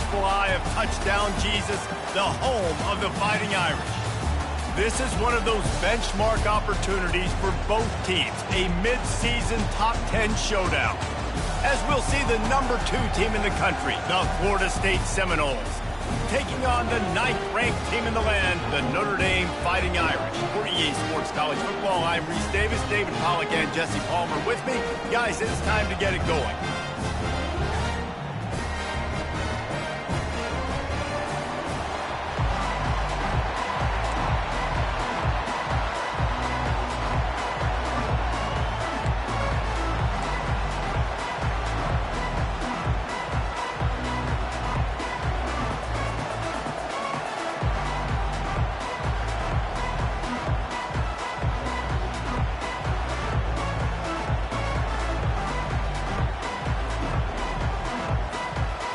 watchful eye of Touchdown Jesus, the home of the Fighting Irish. This is one of those benchmark opportunities for both teams, a mid-season top 10 showdown. As we'll see the number 2 team in the country, the Florida State Seminoles, taking on the 9th-ranked team in the land, the Notre Dame Fighting Irish. For EA Sports College Football, I'm Reese Davis, David Pollack, and Jesse Palmer with me. Guys, it's time to get it going.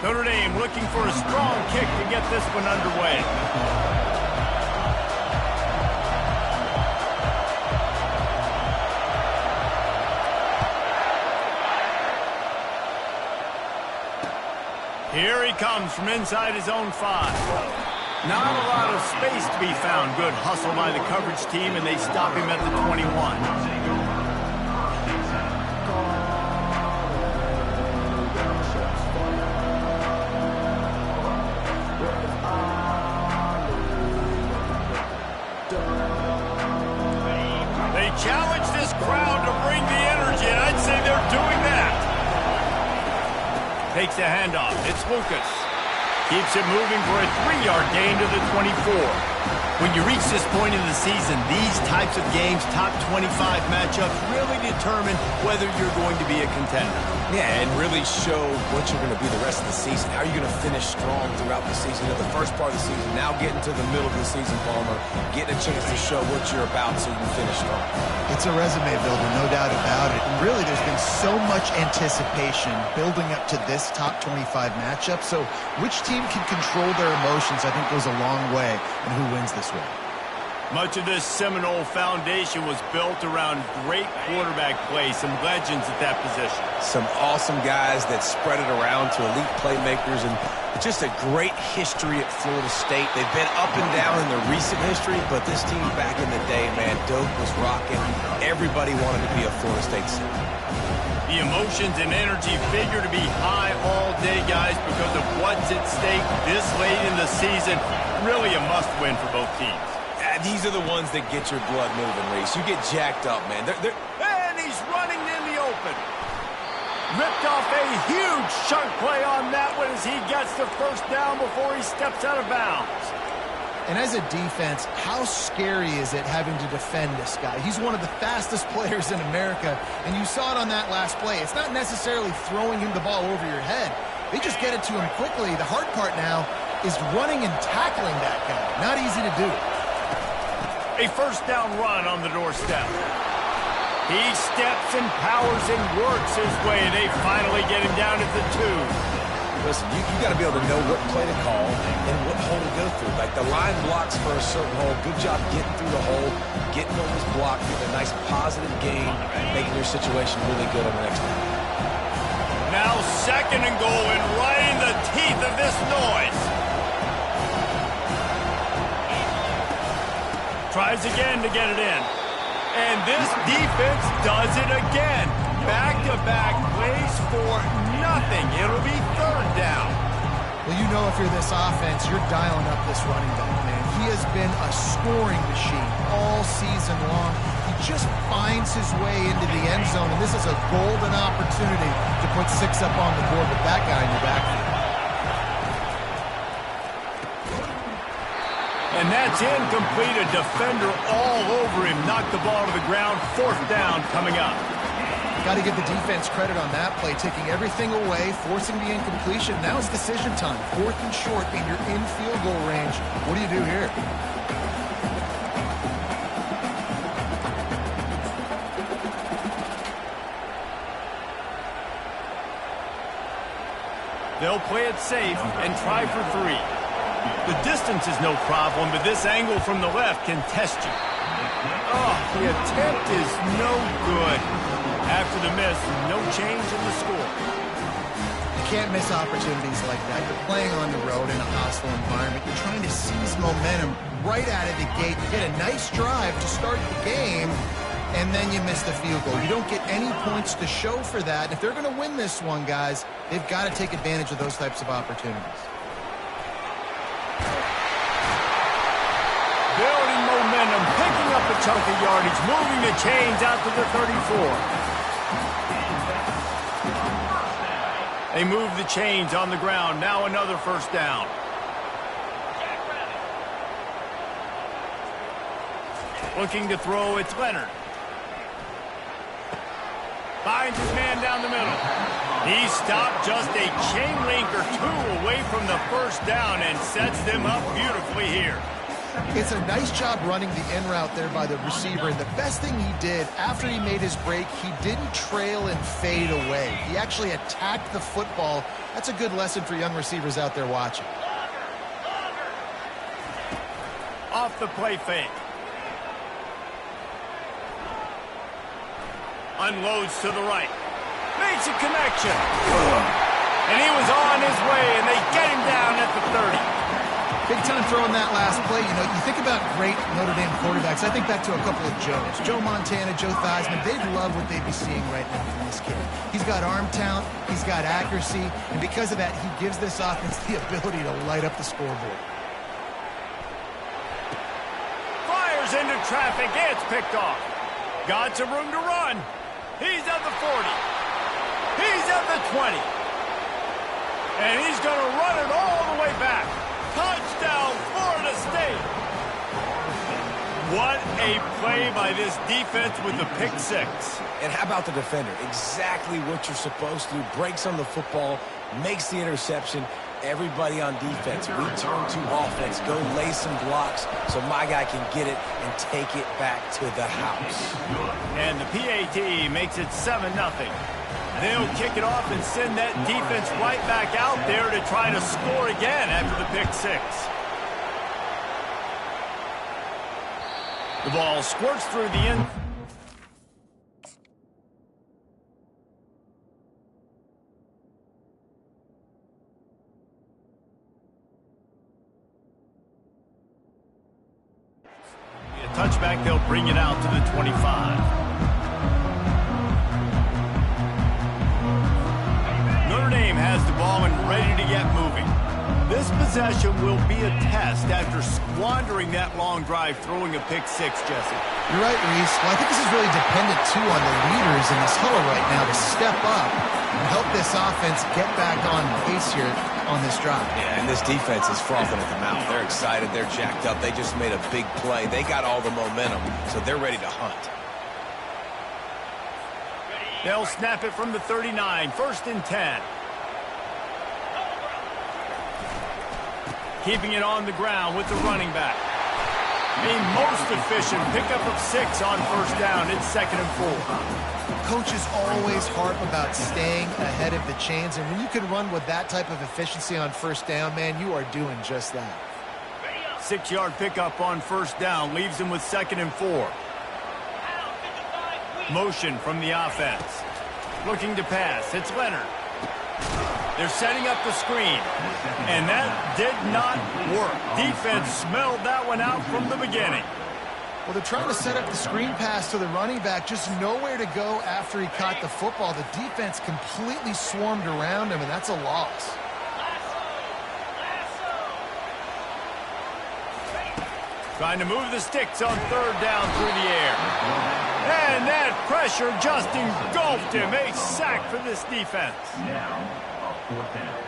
Notre Dame looking for a strong kick to get this one underway. Here he comes from inside his own 5. Not a lot of space to be found. Good hustle by the coverage team, and they stop him at the 21. Challenge this crowd to bring the energy, and I'd say they're doing that. Takes a handoff. It's Lucas. Keeps it moving for a 3-yard gain to the 24. When you reach this point in the season, these types of games, top 25 matchups, really determine whether you're going to be a contender. Yeah, and really show what you're going to be the rest of the season. How are you going to finish strong throughout the season? The first part of the season, now getting to the middle of the season, Palmer, getting a chance to show what you're about so you can finish strong. It's a resume builder, no doubt about it. And really, there's been so much anticipation building up to this top 25 matchup. So which team can control their emotions, I think, goes a long way in who wins this one. Much of this Seminole foundation was built around great quarterback play, some legends at that position. Some awesome guys that spread it around to elite playmakers, and just a great history at Florida State. They've been up and down in their recent history, but this team back in the day, man, Doak was rocking. Everybody wanted to be a Florida State student. The emotions and energy figure to be high all day, guys, because of what's at stake this late in the season. Really a must-win for both teams. These are the ones that get your blood moving, Reese. You get jacked up, man. And he's running in the open. Ripped off a huge chunk play on that one as he gets the first down before he steps out of bounds. And as a defense, how scary is it having to defend this guy? He's one of the fastest players in America, and you saw it on that last play. It's not necessarily throwing him the ball over your head. They just get it to him quickly. The hard part now is running and tackling that guy. Not easy to do. A first down run on the doorstep. He steps and powers and works his way. They finally get him down at the 2. Listen, you got to be able to know what play to call and what hole to go through. Like the line blocks for a certain hole. Good job getting through the hole, getting on this block, getting a nice positive gain, making your situation really good on the next one. Now 2nd and goal, and right in the teeth of this noise. Tries again to get it in. And this defense does it again. Back-to-back plays for nothing. It'll be 3rd down. Well, you know if you're this offense, you're dialing up this running back, man. He has been a scoring machine all season long. He just finds his way into the end zone, and this is a golden opportunity to put 6 up on the board with that guy in your backfield. And that's incomplete. A defender all over him. Knocked the ball to the ground. 4th down coming up. Got to give the defense credit on that play, taking everything away, forcing the incompletion. Now it's decision time. 4th and short, and you're in field goal range. What do you do here? They'll play it safe and try for 3. The distance is no problem, but this angle from the left can test you. Oh, the attempt is no good. After the miss, no change in the score. You can't miss opportunities like that. You're playing on the road in a hostile environment. You're trying to seize momentum right out of the gate. You get a nice drive to start the game, and then you miss the field goal. You don't get any points to show for that. And if they're going to win this one, guys, they've got to take advantage of those types of opportunities. Building momentum, picking up a chunk of yardage, moving the chains out to the 34. They move the chains on the ground. Now another first down. Looking to throw, it's Leonard. Finds his man down the middle. He stopped just a chain link or two away from the first down and sets them up beautifully here. It's a nice job running the in route there by the receiver. And the best thing he did after he made his break, he didn't trail and fade away. He actually attacked the football. That's a good lesson for young receivers out there watching. Off the play fake. Unloads to the right. Makes a connection. And he was on his way, and they get him down at the 30. Big time throwing that last play. You know, you think about great Notre Dame quarterbacks. I think back to a couple of Joes. Joe Montana, Joe Theismann. They'd love what they'd be seeing right now from this kid. He's got arm talent. He's got accuracy. And because of that, he gives this offense the ability to light up the scoreboard. Fires into traffic. It's picked off. Got some room to run. He's at the 40. He's at the 20. And he's going to run it all the way back. Touchdown, Florida State. What a play by this defense with the pick six. And how about the defender? Exactly what you're supposed to do. Breaks on the football, makes the interception. Everybody on defense, we turn to offense. Go lay some blocks so my guy can get it and take it back to the house. And the PAT makes it 7-0. They'll kick it off and send that defense right back out there to try to score again after the pick six. The ball squirts through the end. A touchback, they'll bring it out to the 25. Has the ball and ready to get moving. This possession will be a test after squandering that long drive throwing a pick six, Jesse. You're right, Reese. Well, I think this is really dependent, too, on the leaders in this huddle right now to step up and help this offense get back on pace here on this drive. Yeah, and this defense is frothing at the mouth. They're excited. They're jacked up. They just made a big play. They got all the momentum, so they're ready to hunt. They'll snap it from the 39. 1st and 10. Keeping it on the ground with the running back. A most efficient pickup of 6 on first down. It's 2nd and 4. Coaches always harp about staying ahead of the chains, and when you can run with that type of efficiency on first down, man, you are doing just that. 6-yard pickup on first down leaves him with 2nd and 4. Motion from the offense. Looking to pass. It's Leonard. They're setting up the screen, and that did not work. Defense smelled that one out from the beginning. Well, they're trying to set up the screen pass to the running back, just nowhere to go after he caught the football. The defense completely swarmed around him, and that's a loss. Trying to move the sticks on 3rd down through the air. And that pressure just engulfed him. A sack for this defense. Now, a 4th down.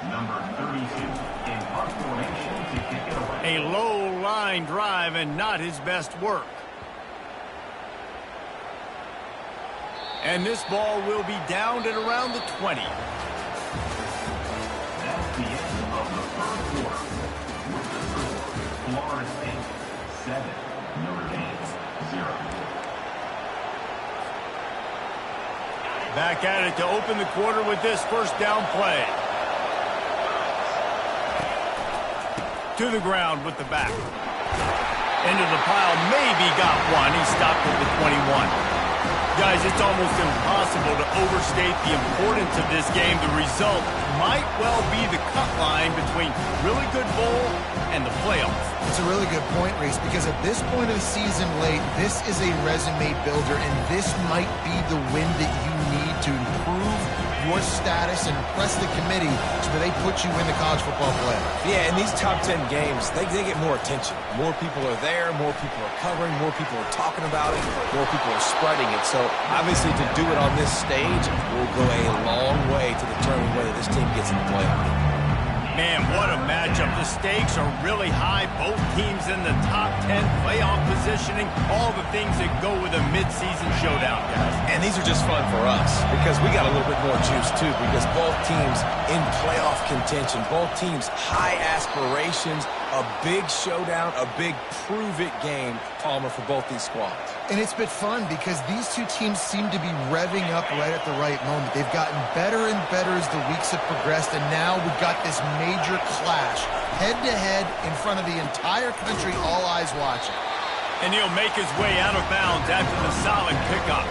Number 32 in punt formation to kick it away. A low line drive and not his best work. And this ball will be downed at around the 20. That's the end of the 1st quarter. With the score, Florida State 7, Notre Dame 0. Back at it to open the quarter with this first down play. To the ground with the back. Into the pile, maybe got one. He stopped at the 21. Guys, it's almost impossible to overstate the importance of this game. The result might well be the cut line between really good bowl and the playoffs. It's a really good point, Reese, because at this point of the season late, this is a resume builder, and this might be the win that you need to improve your status and impress the committee so that they put you in the college football playoff. Yeah, in these top 10 games, they get more attention. More people are there, more people are covering, more people are talking about it, more people are spreading it. So obviously to do it on this stage will go a long way to determine whether this team gets in the playoff. Man, what a matchup. The stakes are really high. Both teams in the top 10, playoff positioning, all the things that go with a midseason showdown, guys. And these are just fun for us because we got a little bit more juice, too, because both teams in playoff contention, both teams high aspirations, a big showdown, a big prove-it game, Palmer, for both these squads. And it's been fun because these two teams seem to be revving up right at the right moment. They've gotten better and better as the weeks have progressed, and now we've got this major clash, head-to-head in front of the entire country, all eyes watching. And he'll make his way out of bounds after the solid pickup.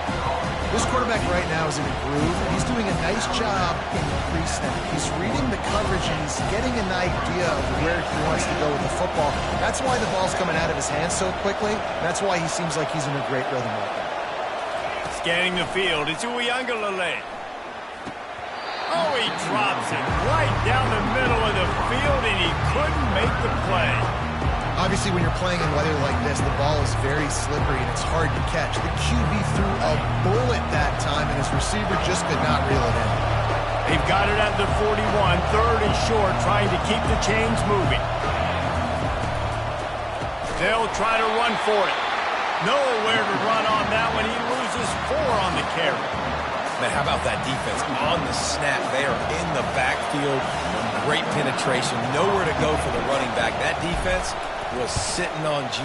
This quarterback right now is in a groove, and he's doing a nice job in the pre-snap. He's reading the coverage, and he's getting an idea of where he wants to go with the football. That's why the ball's coming out of his hands so quickly. That's why he seems like he's in a great rhythm right now. Scanning the field, it's Uyangalele. Oh, he drops it right down the middle of the field, and he couldn't make the play. Obviously, when you're playing in weather like this, the ball is very slippery and it's hard to catch. The QB threw a bullet that time, and his receiver just could not reel it in. They've got it at the 41, third and short, trying to keep the chains moving. They'll try to run for it. Nowhere to run on that one. He loses 4 on the carry. Man, how about that defense on the snap? They are in the backfield. Great penetration. Nowhere to go for the running back. That defense was sitting on G,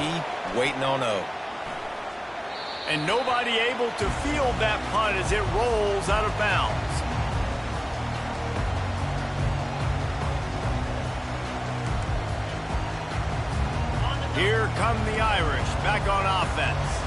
waiting on O. And nobody able to field that punt as it rolls out of bounds. Here come the Irish, back on offense.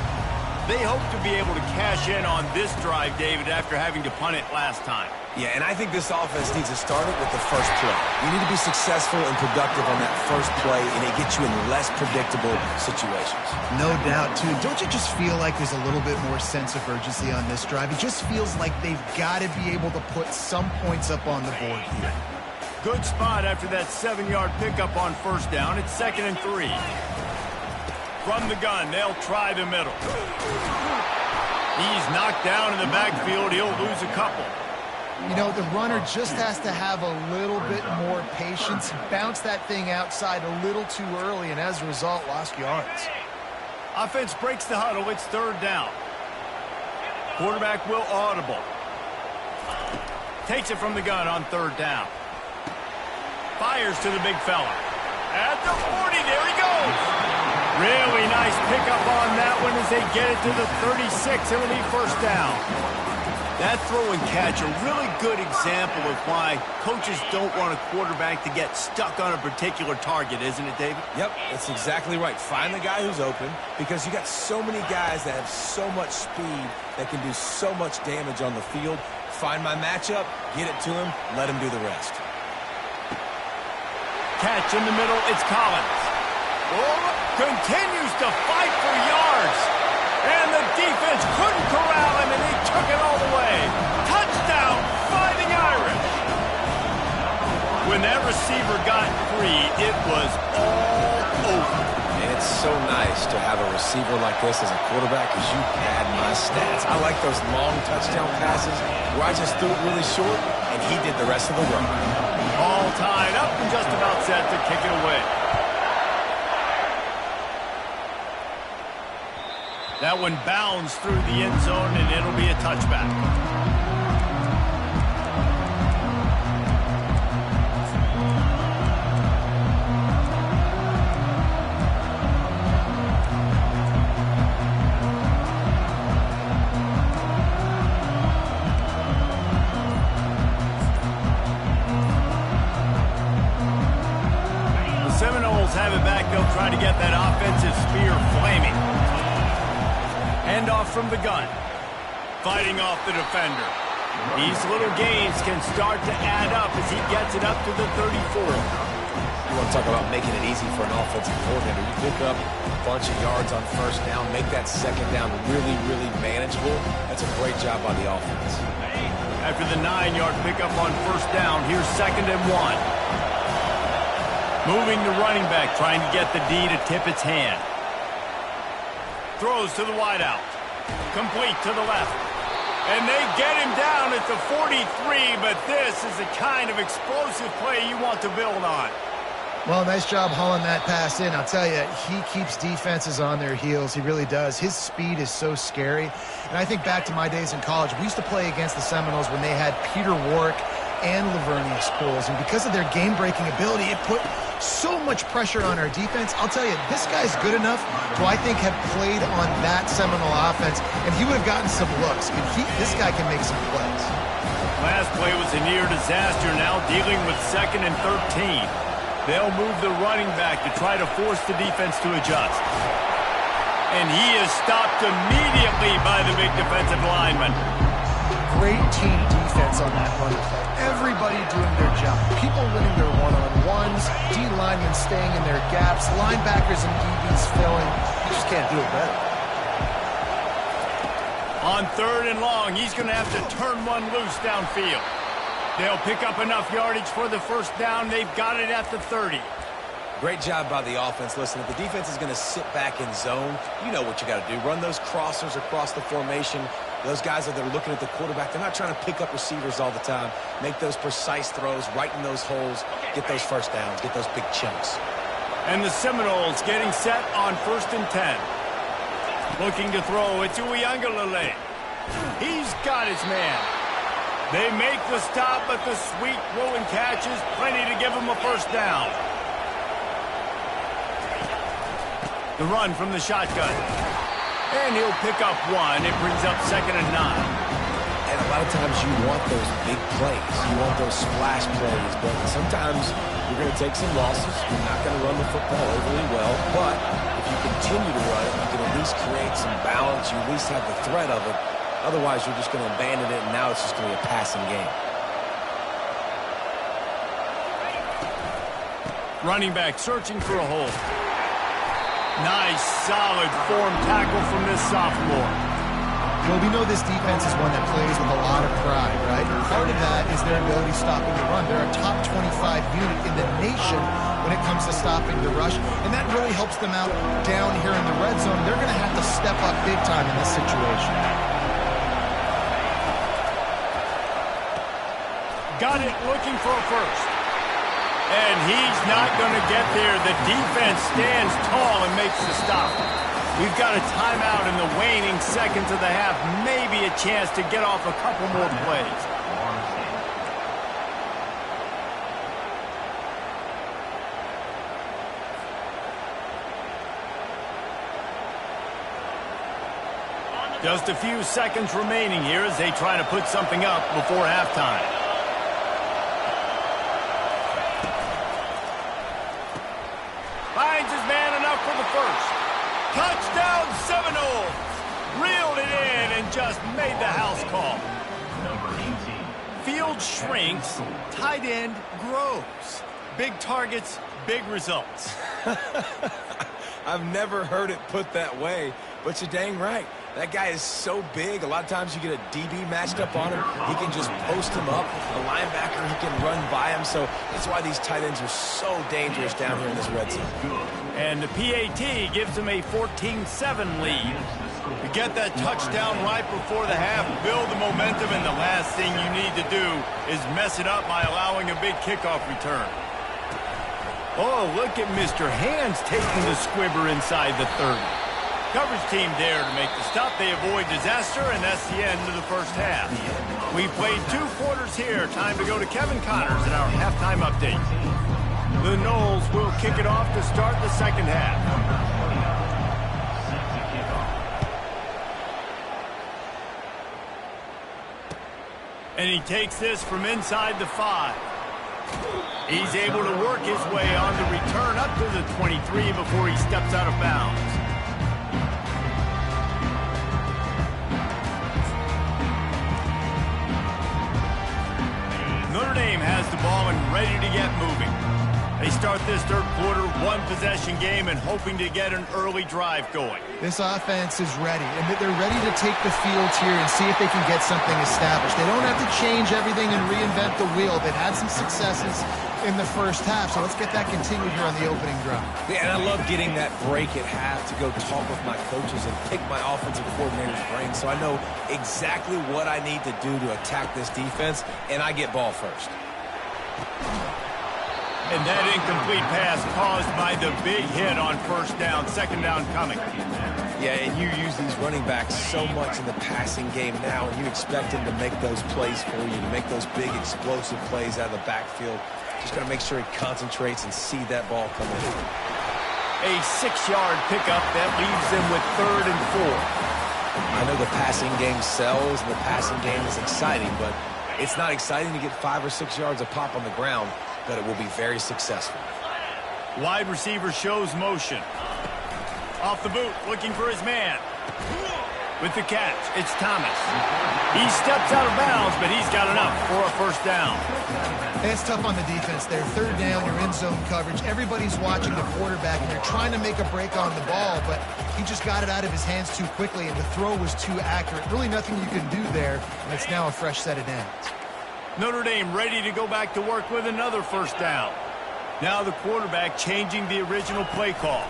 They hope to be able to cash in on this drive, David, after having to punt it last time. Yeah, and I think this offense needs to start it with the first play. You need to be successful and productive on that first play, and it gets you in less predictable situations. No doubt, too. Don't you just feel like there's a little bit more sense of urgency on this drive? It just feels like they've got to be able to put some points up on the board here. Good spot after that 7-yard pickup on first down. It's 2nd and 3. From the gun, they'll try the middle. He's knocked down in the backfield. He'll lose a couple. You know, the runner just has to have a little bit more patience. Bounce that thing outside a little too early, and as a result, lost yards. Offense breaks the huddle. It's 3rd down. Quarterback will audible. Takes it from the gun on 3rd down. Fires to the big fella. At the 40, there he goes. Really nice pickup on that one as they get it to the 36. It'll be 1st down. That throw and catch, a really good example of why coaches don't want a quarterback to get stuck on a particular target, isn't it, David? Yep, that's exactly right. Find the guy who's open because you got so many guys that have so much speed that can do so much damage on the field. Find my matchup, get it to him, let him do the rest. Catch in the middle, it's Collins. Oh, continues to fight for yards. And the defense couldn't corral him, and he took it all the way. Touchdown, Fighting Irish. When that receiver got free, it was all over. And it's so nice to have a receiver like this as a quarterback because you pad my stats. I like those long touchdown passes where I just threw it really short, and he did the rest of the work. All tied up and just about set to kick it away. That one bounds through the end zone, and it'll be a touchback. The Seminoles have it back. They'll try to get that offensive spear flaming. Handoff from the gun. fighting off the defender. These little gains can start to add up as he gets it up to the 34. You want to talk about making it easy for an offensive coordinator. You pick up a bunch of yards on first down, make that second down really, really manageable. That's a great job by the offense. After the 9-yard pickup on first down, here's 2nd and 1. Moving the running back, trying to get the D to tip its hand. Throws to the wideout. Complete to the left. And they get him down at the 43, but this is the kind of explosive play you want to build on. Well, nice job hauling that pass in. I'll tell you, he keeps defenses on their heels. He really does. His speed is so scary. And I think back to my days in college. We used to play against the Seminoles when they had Peter Warrick and Lavernius Pools. And because of their game-breaking ability, it put so much pressure on our defense. I'll tell you, this guy's good enough to, I think, have played on that Seminole offense, and he would have gotten some looks. But this guy can make some plays. Last play was a near disaster, now dealing with 2nd and 13. They'll move the running back to try to force the defense to adjust. And he is stopped immediately by the big defensive lineman. Great team defense on that run play. Everybody doing their job. People winning their one-on-ones, D linemen staying in their gaps, linebackers and DBs filling. You just can't do it better. On 3rd and long, he's going to have to turn one loose downfield. They'll pick up enough yardage for the first down. They've got it at the 30. Great job by the offense. Listen, if the defense is going to sit back in zone, you know what you got to do. Run those crossers across the formation. Those guys that are looking at the quarterback, they're not trying to pick up receivers all the time. Make those precise throws, right in those holes, get those first downs, get those big chunks. And the Seminoles getting set on 1st and 10. Looking to throw, it's Uiagalelei. He's got his man. They make the stop, but the sweet rolling catch is plenty to give him a first down. The run from the shotgun. And he'll pick up 1. It brings up 2nd and 9. And a lot of times you want those big plays. You want those splash plays. But sometimes you're going to take some losses. You're not going to run the football overly well. But if you continue to run it, you can at least create some balance. You at least have the threat of it. Otherwise, you're just going to abandon it, and now it's just going to be a passing game. Running back searching for a hole. Nice, solid form tackle from this sophomore. Well, we know this defense is one that plays with a lot of pride, right? Part of that is their ability stopping the run. They're a top 25 unit in the nation when it comes to stopping the rush, and that really helps them out down here in the red zone. They're going to have to step up big time in this situation. Got it, looking for a first. And he's not going to get there. The defense stands tall and makes the stop. We've got a timeout in the waning seconds of the half. Maybe a chance to get off a couple more plays. Just a few seconds remaining here as they try to put something up before halftime. Finds his man enough for the first. Touchdown Seminoles! Reeled it in and just made the house call. Field shrinks, tight end grows. Big targets, big results. I've never heard it put that way, but you're dang right. That guy is so big. A lot of times you get a DB matched up on him. He can just post him up. A linebacker, he can run by him. So that's why these tight ends are so dangerous down here in this red zone. And the PAT gives him a 14-7 lead. You get that touchdown right before the half, build the momentum, and the last thing you need to do is mess it up by allowing a big kickoff return. Oh, look at Mr. Hands taking the squibber inside the 30. Coverage team there to make the stop. They avoid disaster, and that's the end of the first half. We played 2 quarters here. Time to go to Kevin Connors in our halftime update. The Noles will kick it off to start the second half. And he takes this from inside the 5. He's able to work his way on the return up to the 23 before he steps out of bounds. Notre Dame has the ball and ready to get moving. They start this third quarter, one-possession game, and hoping to get an early drive going. This offense is ready, and they're ready to take the field here and see if they can get something established. They don't have to change everything and reinvent the wheel. They've had some successes in the first half, so let's get that continued here on the opening drive. Yeah, and I love getting that break at half to go talk with my coaches and pick my offensive coordinator's brain so I know exactly what I need to do to attack this defense, and I get ball first. And that incomplete pass caused by the big hit on first down, second down coming. Yeah, and you use these running backs so much in the passing game now, and you expect them to make those plays for you, to make those big explosive plays out of the backfield. Just got to make sure he concentrates and see that ball come in. A 6-yard pickup that leaves them with 3rd and 4. I know the passing game sells and the passing game is exciting, but it's not exciting to get 5 or 6 yards a pop on the ground, but it will be very successful. Wide receiver shows motion. Off the boot, looking for his man. With the catch, it's Thomas. He steps out of bounds, but he's got enough for a first down. It's tough on the defense there. Third down, you're in zone coverage. Everybody's watching the quarterback, and you're trying to make a break on the ball, but he just got it out of his hands too quickly, and the throw was too accurate. Really nothing you can do there, and it's now a fresh set of downs. Notre Dame ready to go back to work with another first down. Now the quarterback changing the original play call.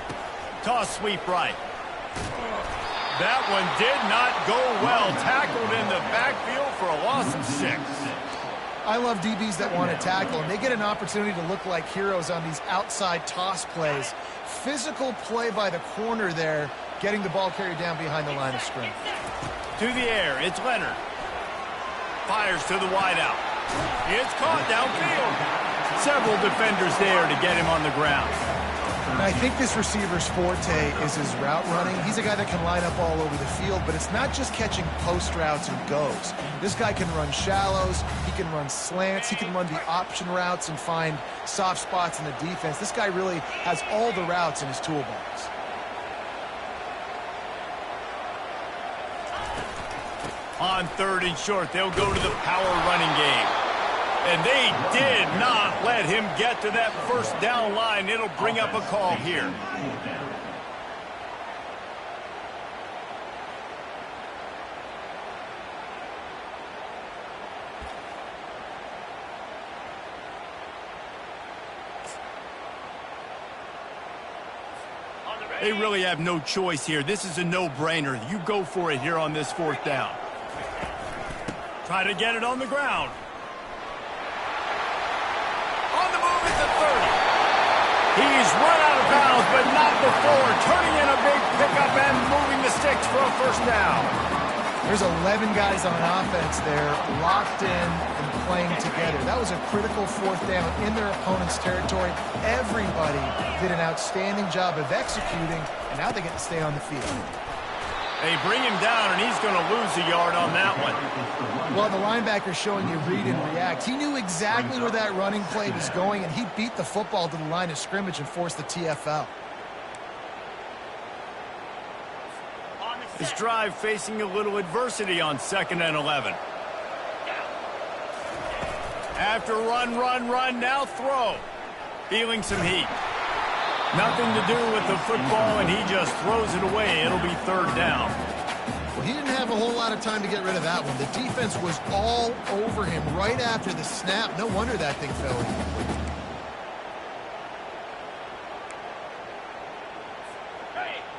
Toss sweep right. That one did not go well. Tackled in the backfield for a loss of 6. I love DBs that want to tackle, and they get an opportunity to look like heroes on these outside toss plays. Physical play by the corner there, getting the ball carried down behind the line of scrimmage. To the air, it's Leonard. Fires to the wideout. It's caught downfield. Several defenders there to get him on the ground. I think this receiver's forte is his route running. He's a guy that can line up all over the field, but it's not just catching post routes and goes. This guy can run shallows, he can run slants, he can run the option routes and find soft spots in the defense. This guy really has all the routes in his toolbox. On 3rd and short, they'll go to the power running game. And they did not let him get to that first down line. It'll bring up a call here. They really have no choice here. This is a no-brainer. You go for it here on this 4th down. Try to get it on the ground. On the move at the 30. He's run out of bounds, but not before. Turning in a big pickup and moving the sticks for a first down. There's 11 guys on offense there locked in and playing together. That was a critical 4th down in their opponent's territory. Everybody did an outstanding job of executing, and now they get to stay on the field. They bring him down, and he's going to lose a yard on that one. Well, the linebacker's showing you read and react. He knew exactly where that running play was going, and he beat the football to the line of scrimmage and forced the TFL. This drive facing a little adversity on 2nd and 11. After run, now throw. Feeling some heat. Nothing to do with the football, and he just throws it away. It'll be 3rd down. Well, he didn't have a whole lot of time to get rid of that one. The defense was all over him right after the snap. No wonder that thing fell in.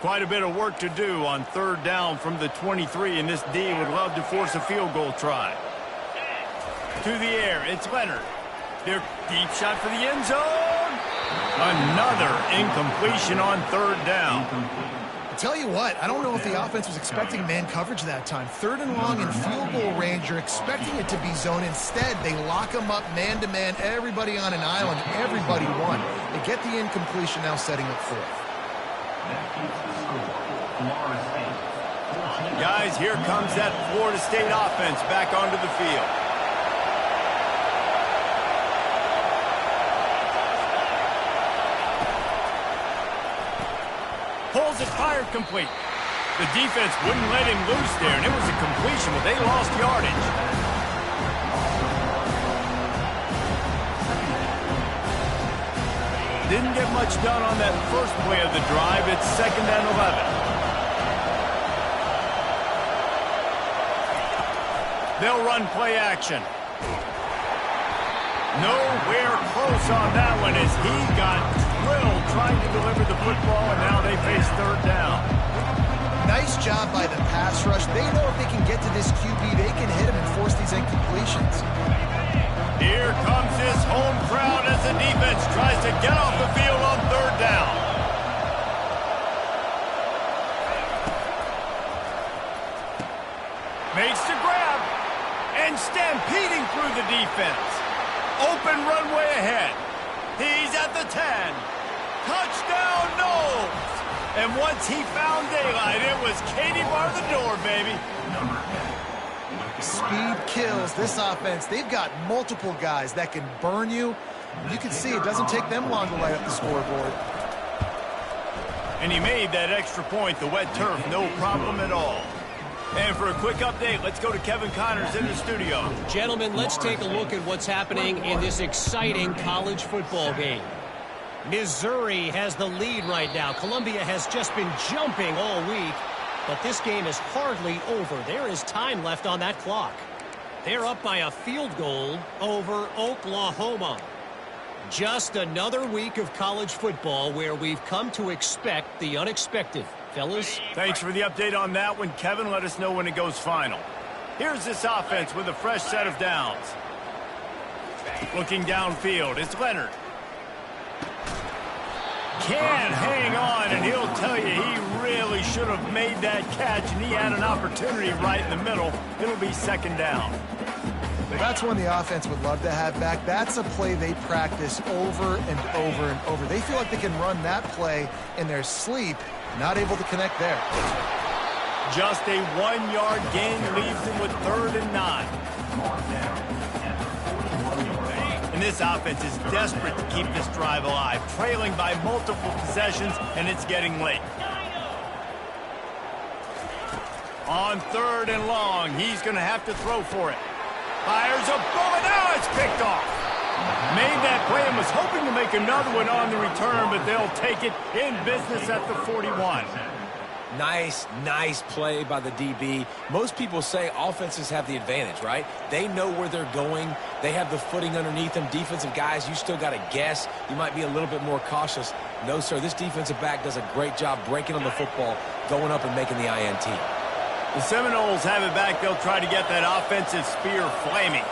Quite a bit of work to do on 3rd down from the 23, and this D would love to force a field goal try. To the air, it's Leonard. Their deep shot for the end zone. Another incompletion on 3rd down. I tell you what, I don't know if the offense was expecting man coverage that time. 3rd and long in field goal range, you're expecting it to be zone. Instead, they lock them up man-to-man, everybody on an island, everybody won. They get the incompletion, now setting up 4th. Guys, here comes that Florida State offense back onto the field. Pulls it, fired complete. The defense wouldn't let him loose there, and it was a completion, but they lost yardage. Didn't get much done on that first play of the drive. It's 2nd and 11. They'll run play action. Nowhere close on that one as he got drilled trying to deliver the football, and now they face 3rd down. Nice job by the pass rush. They know if they can get to this QB, they can hit him and force these incompletions. Here comes this home crowd as the defense tries to get off the field on 3rd down. Makes the grab and stampeding through the defense. Open runway ahead. He's at the 10. Touchdown, Knowles. And once he found daylight, it was Katie bar the door, baby. Speed kills this offense. They've got multiple guys that can burn you. You can see it doesn't take them long to light up the scoreboard. And he made that extra point, the wet turf, no problem at all. And for a quick update, let's go to Kevin Connors in the studio. Gentlemen, let's take a look at what's happening in this exciting college football game. Missouri has the lead right now. Columbia has just been jumping all week, but this game is hardly over. There is time left on that clock. They're up by a field goal over Oklahoma. Just another week of college football where we've come to expect the unexpected. Fellas? Thanks for the update on that one, Kevin. Let us know when it goes final. Here's this offense with a fresh set of downs. Looking downfield, it's Leonard. Can't hang on, and he'll tell you he really should have made that catch, and he had an opportunity right in the middle. It'll be 2nd down. Well, that's one the offense would love to have back. That's a play they practice over and over and over. They feel like they can run that play in their sleep. Not able to connect there. Just a 1-yard gain leaves him with 3rd and 9. And this offense is desperate to keep this drive alive, trailing by multiple possessions, and it's getting late. On 3rd and long, he's going to have to throw for it. Fires a bullet. Now it's picked off. Made that play and was hoping to make another one on the return, but they'll take it in business at the 41. Nice play by the DB. Most people say offenses have the advantage, right? They know where they're going. They have the footing underneath them. Defensive guys, you still got to guess. You might be a little bit more cautious. No, sir, this defensive back does a great job breaking on the football, going up and making the INT. The Seminoles have it back. They'll try to get that offensive spear flaming.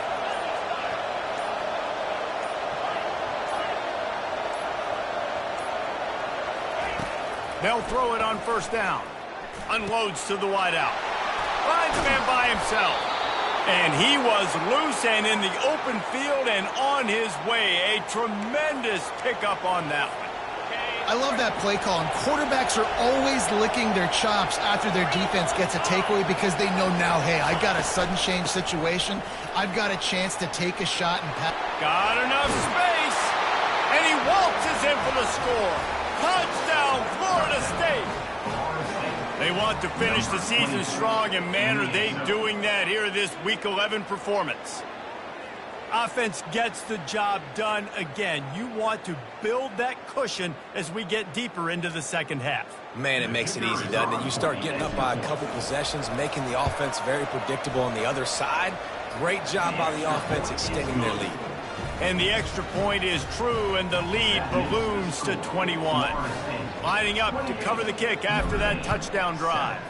They'll throw it on 1st down. Unloads to the wideout. Finds a man by himself. And he was loose and in the open field and on his way. A tremendous pickup on that one. I love that play call. And quarterbacks are always licking their chops after their defense gets a takeaway because they know now, hey, I got a sudden change situation. I've got a chance to take a shot and pass. Got enough space. And he waltzes in for the score. Touchdown, Florida State. They want to finish the season strong, and man, are they doing that here this Week 11 performance. Offense gets the job done again. You want to build that cushion as we get deeper into the 2nd half. Man, it makes it easy, doesn't it? You start getting up by a couple possessions, making the offense very predictable on the other side. Great job by the offense extending their lead. And the extra point is true, and the lead balloons to 21. Lining up to cover the kick after that touchdown drive.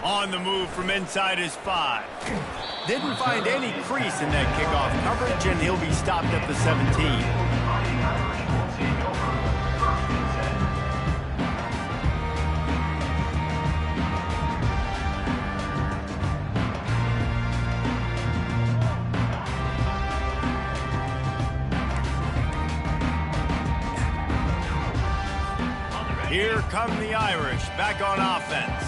On the move from inside his 5. Didn't find any crease in that kickoff coverage, and he'll be stopped at the 17. Here come the Irish, back on offense.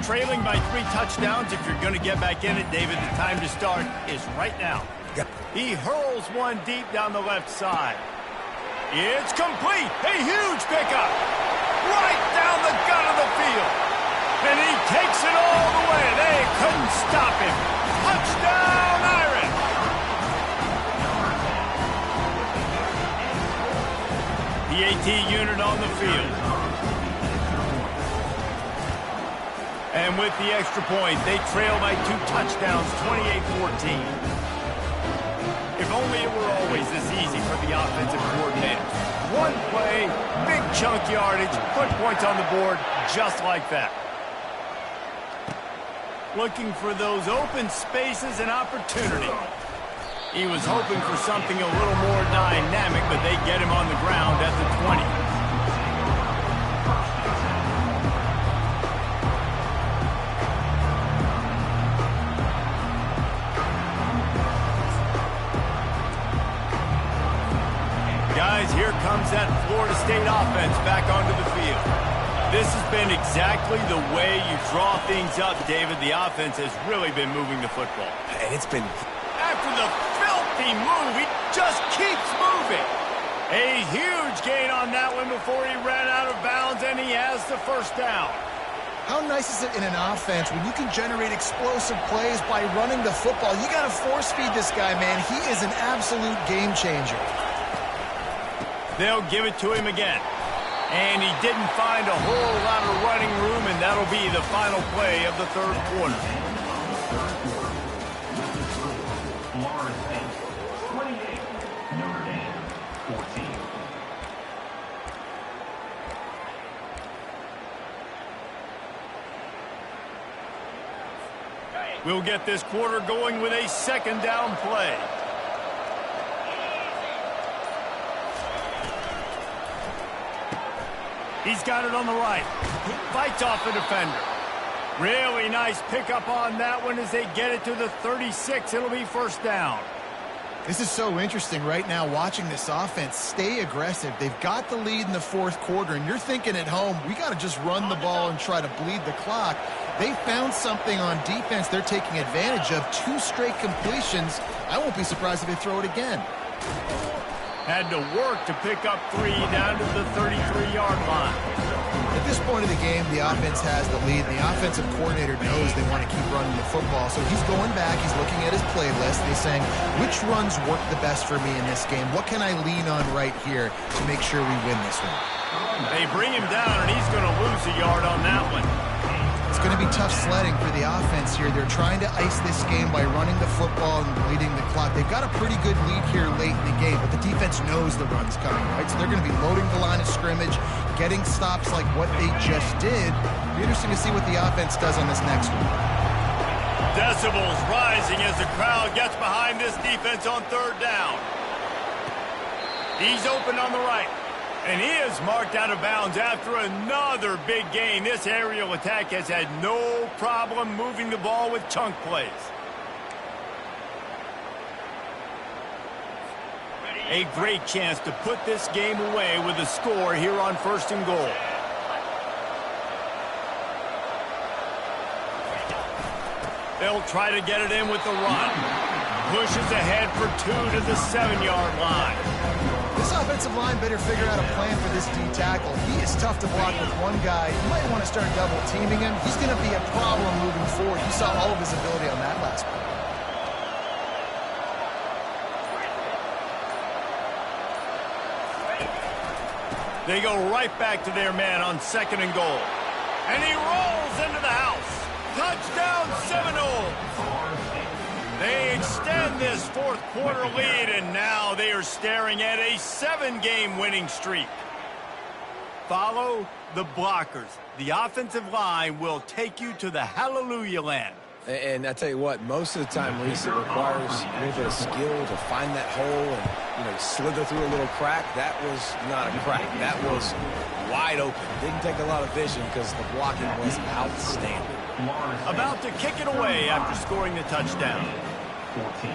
Trailing by 3 touchdowns. If you're going to get back in it, David, the time to start is right now. He hurls one deep down the left side. It's complete. A huge pickup. Right down the gut of the field. And he takes it all the way. They couldn't stop him. Touchdown, Irish. the AT unit on the field. And with the extra point, they trail by 2 touchdowns, 28-14. If only it were always this easy for the offensive coordinator. One play, big chunk yardage, put points on the board just like that. Looking for those open spaces and opportunity. He was hoping for something a little more dynamic, but they get him on the ground at the 20. Guys, here comes that Florida State offense back onto the field. This has been exactly the way you draw things up, David. The offense has really been moving the football. And it's been... After the filthy move, he just keeps moving. A huge gain on that one before he ran out of bounds, and he has the first down. How nice is it in an offense when you can generate explosive plays by running the football? You got to force feed this guy, man. He is an absolute game changer. They'll give it to him again. And he didn't find a whole lot of running room, and that'll be the final play of the third quarter. Florida State 28, Notre Dame 14. We'll get this quarter going with a second down play. He's got it on the right. Fights off the defender. Really nice pickup on that one as they get it to the 36. It'll be first down. This is so interesting right now, watching this offense stay aggressive. They've got the lead in the fourth quarter, and you're thinking at home, we got to just run the ball and try to bleed the clock. They found something on defense they're taking advantage of. 2 straight completions. I won't be surprised if they throw it again. Had to work to pick up 3 down to the 33-yard line. At this point of the game, the offense has the lead, and the offensive coordinator knows they want to keep running the football. So he's going back, he's looking at his playlist, and he's saying, which runs work the best for me in this game? What can I lean on right here to make sure we win this one? They bring him down, and he's going to lose a yard on that one. It's going to be tough sledding for the offense here. They're trying to ice this game by running the football and bleeding the clock. They've got a pretty good lead here late in the game, but the defense knows the run's coming, right? So they're going to be loading the line of scrimmage, getting stops like what they just did. It'll be interesting to see what the offense does on this next one. Decibels rising as the crowd gets behind this defense on third down. He's open on the right. And he is marked out of bounds after another big gain. This aerial attack has had no problem moving the ball with chunk plays. A great chance to put this game away with a score here on first and goal. They'll try to get it in with the run. Pushes ahead for 2 to the 7-yard line. This offensive line better figure out a plan for this D tackle. He is tough to block with one guy. You might want to start double teaming him. He's going to be a problem moving forward. You saw all of his ability on that last play. They go right back to their man on second and goal. And he rolls into the house. Touchdown Seminoles. They extend this fourth quarter lead, and now they are staring at a 7-game winning streak. Follow the blockers. The offensive line will take you to the hallelujah land. And I tell you what, most of the time, Reese, it requires a little bit of skill to find that hole and, slither through a little crack. That was not a crack. That was wide open. Didn't take a lot of vision because the blocking was outstanding. About to kick it away after scoring the touchdown. 14.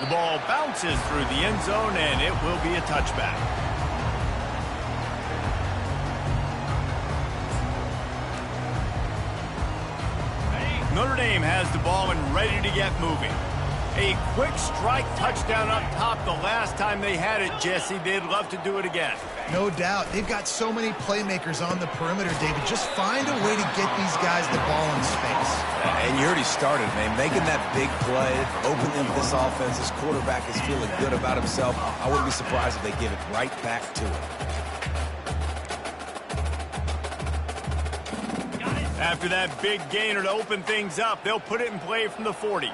The ball bounces through the end zone, and it will be a touchback. Notre Dame has the ball and ready to get moving. A quick strike touchdown up top the last time they had it, Jesse. They'd love to do it again. No doubt. They've got so many playmakers on the perimeter, David. Just find a way to get these guys the ball in space. And you already started, man. Making that big play, opening this offense. This quarterback is feeling good about himself. I wouldn't be surprised if they give it right back to him. After that big gainer to open things up, they'll put it in play from the 40.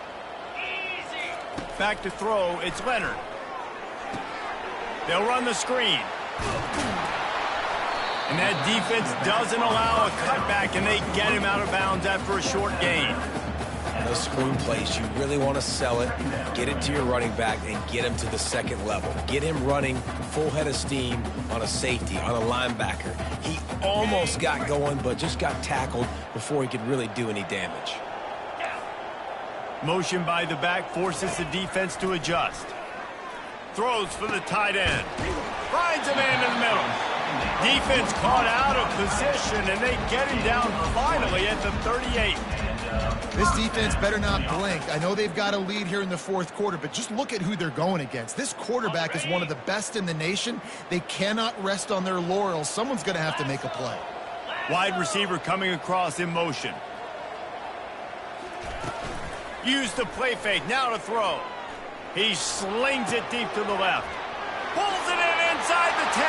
Back to throw, it's Leonard. They'll run the screen. And that defense doesn't allow a cutback, and they get him out of bounds after a short gain. Those screen plays, you really want to sell it, get it to your running back, and get him to the second level. Get him running full head of steam on a safety, on a linebacker. He almost got going, but just got tackled before he could really do any damage. Motion by the back forces the defense to adjust. Throws for the tight end. Finds a man in the middle. Defense caught out of position, and they get him down finally at the 38. This defense better not blink. I know they've got a lead here in the fourth quarter, but just look at who they're going against. This quarterback is one of the best in the nation. They cannot rest on their laurels. Someone's going to have to make a play. Wide receiver coming across in motion. Use the play fake, now to throw. He slings it deep to the left. Pulls it in inside the 10.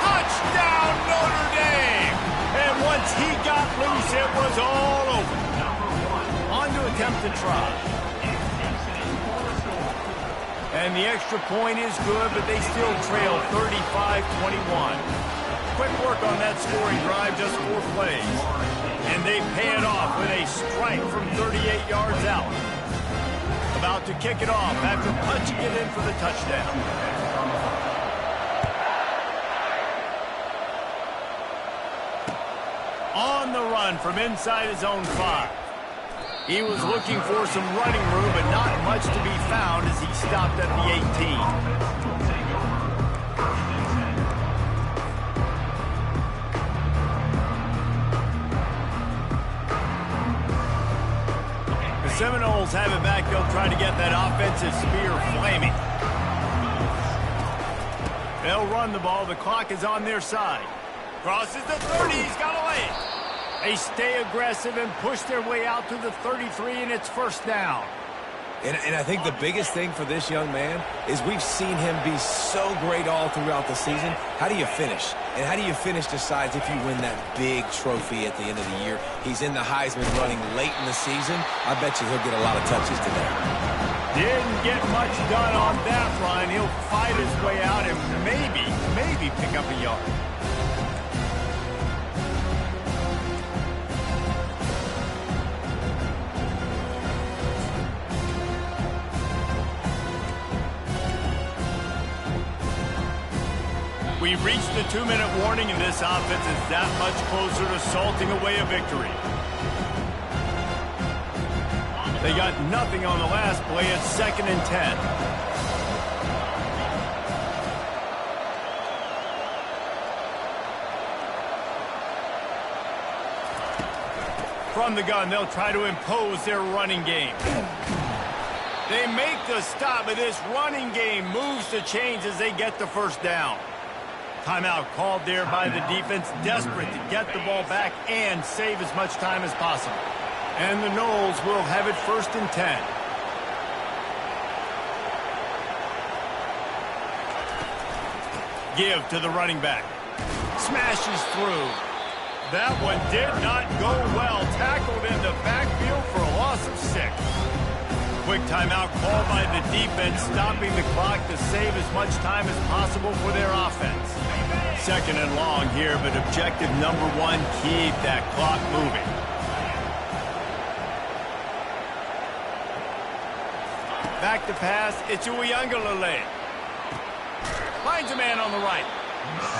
Touchdown, Notre Dame! And once he got loose, it was all over. On to attempt to try. And the extra point is good, but they still trail 35-21. Quick work on that scoring drive, just 4 plays. And they pay it off with a strike from 38 yards out. About to kick it off after punching it in for the touchdown. On the run from inside his own 5. He was looking for some running room, but not much to be found as he stopped at the 18. The Seminoles have it back. They'll try to get that offensive spear flaming. They'll run the ball. The clock is on their side. Crosses the 30. He's got to lay it. They stay aggressive and push their way out to the 33, and it's first down. And I think the biggest thing for this young man is we've seen him be so great all throughout the season. How do you finish? And how do you finish decides if you win that big trophy at the end of the year. He's in the Heisman running late in the season. I bet you he'll get a lot of touches today. Didn't get much done on that run. He'll fight his way out and maybe pick up a yard. We've reached the 2-minute warning, and this offense is that much closer to salting away a victory. They got nothing on the last play. It's 2nd and 10. From the gun, they'll try to impose their running game. They make the stop, but this running game moves the chains as they get the first down. Timeout called there by the defense, desperate to get the ball back and save as much time as possible. And the Noles will have it 1st and 10. Give to the running back. Smashes through. That one did not go well. Tackled in the backfield for a loss of 6. Quick timeout called by the defense, stopping the clock to save as much time as possible for their offense. 2nd and long here, but objective number 1, keep that clock moving. Back to pass, it's Uiagalelei. Finds a man on the right.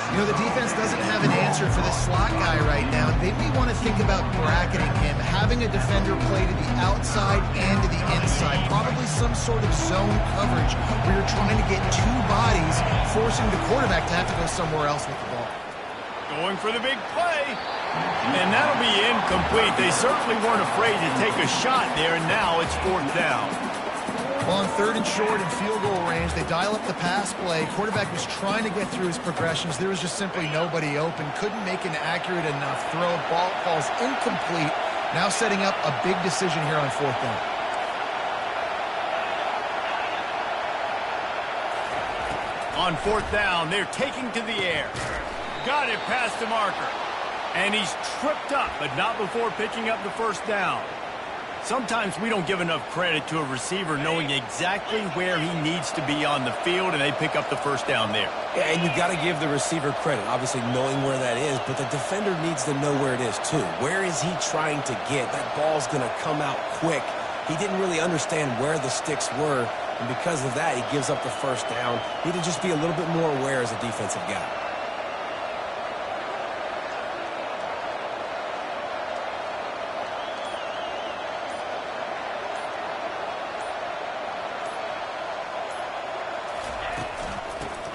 You know, the defense doesn't have an answer for this slot guy right now. They may want to think about bracketing him, having a defender play to the outside and to the inside. Probably some sort of zone coverage where you're trying to get 2 bodies, forcing the quarterback to have to go somewhere else with the ball. Going for the big play. And that'll be incomplete. They certainly weren't afraid to take a shot there, and now it's 4th down. On 3rd and short and field goal range, they dial up the pass play. Quarterback was trying to get through his progressions. There was just simply nobody open. Couldn't make an accurate enough throw. Ball falls incomplete. Now setting up a big decision here on 4th down. On 4th down, they're taking to the air. Got it past the marker. And he's tripped up, but not before picking up the 1st down. Sometimes we don't give enough credit to a receiver knowing exactly where he needs to be on the field, and they pick up the 1st down there. Yeah, and you got to give the receiver credit, obviously knowing where that is, but the defender needs to know where it is too. Where is he trying to get? That ball's going to come out quick. He didn't really understand where the sticks were, and because of that, he gives up the 1st down. Need to just be a little bit more aware as a defensive guy.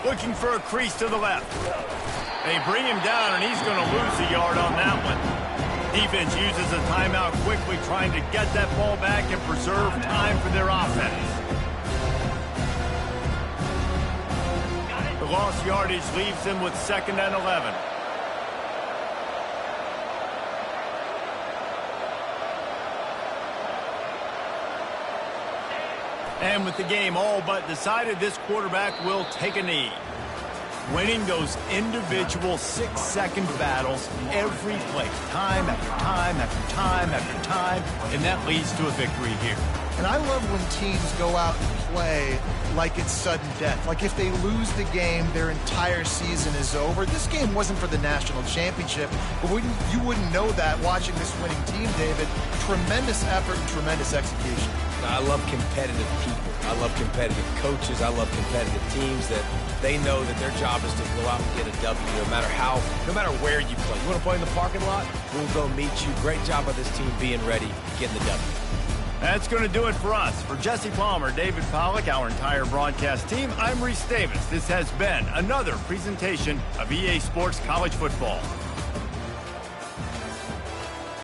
Looking for a crease to the left. They bring him down, and he's going to lose a yard on that one. Defense uses a timeout quickly, trying to get that ball back and preserve time for their offense. The lost yardage leaves them with 2nd and 11. And with the game all but decided, this quarterback will take a knee. Winning those individual 6-second battles every play, time after time after time after time, and that leads to a victory here. And I love when teams go out and play like it's sudden death. Like if they lose the game, their entire season is over. This game wasn't for the national championship, but you wouldn't know that watching this winning team, David. Tremendous effort and tremendous execution. I love competitive people. I love competitive coaches. I love competitive teams that they know that their job is to go out and get a W no matter where you play. You want to play in the parking lot? We'll go meet you. Great job of this team being ready, getting the W. That's going to do it for us. For Jesse Palmer, David Pollack, our entire broadcast team, I'm Reese Davis. This has been another presentation of EA Sports College Football.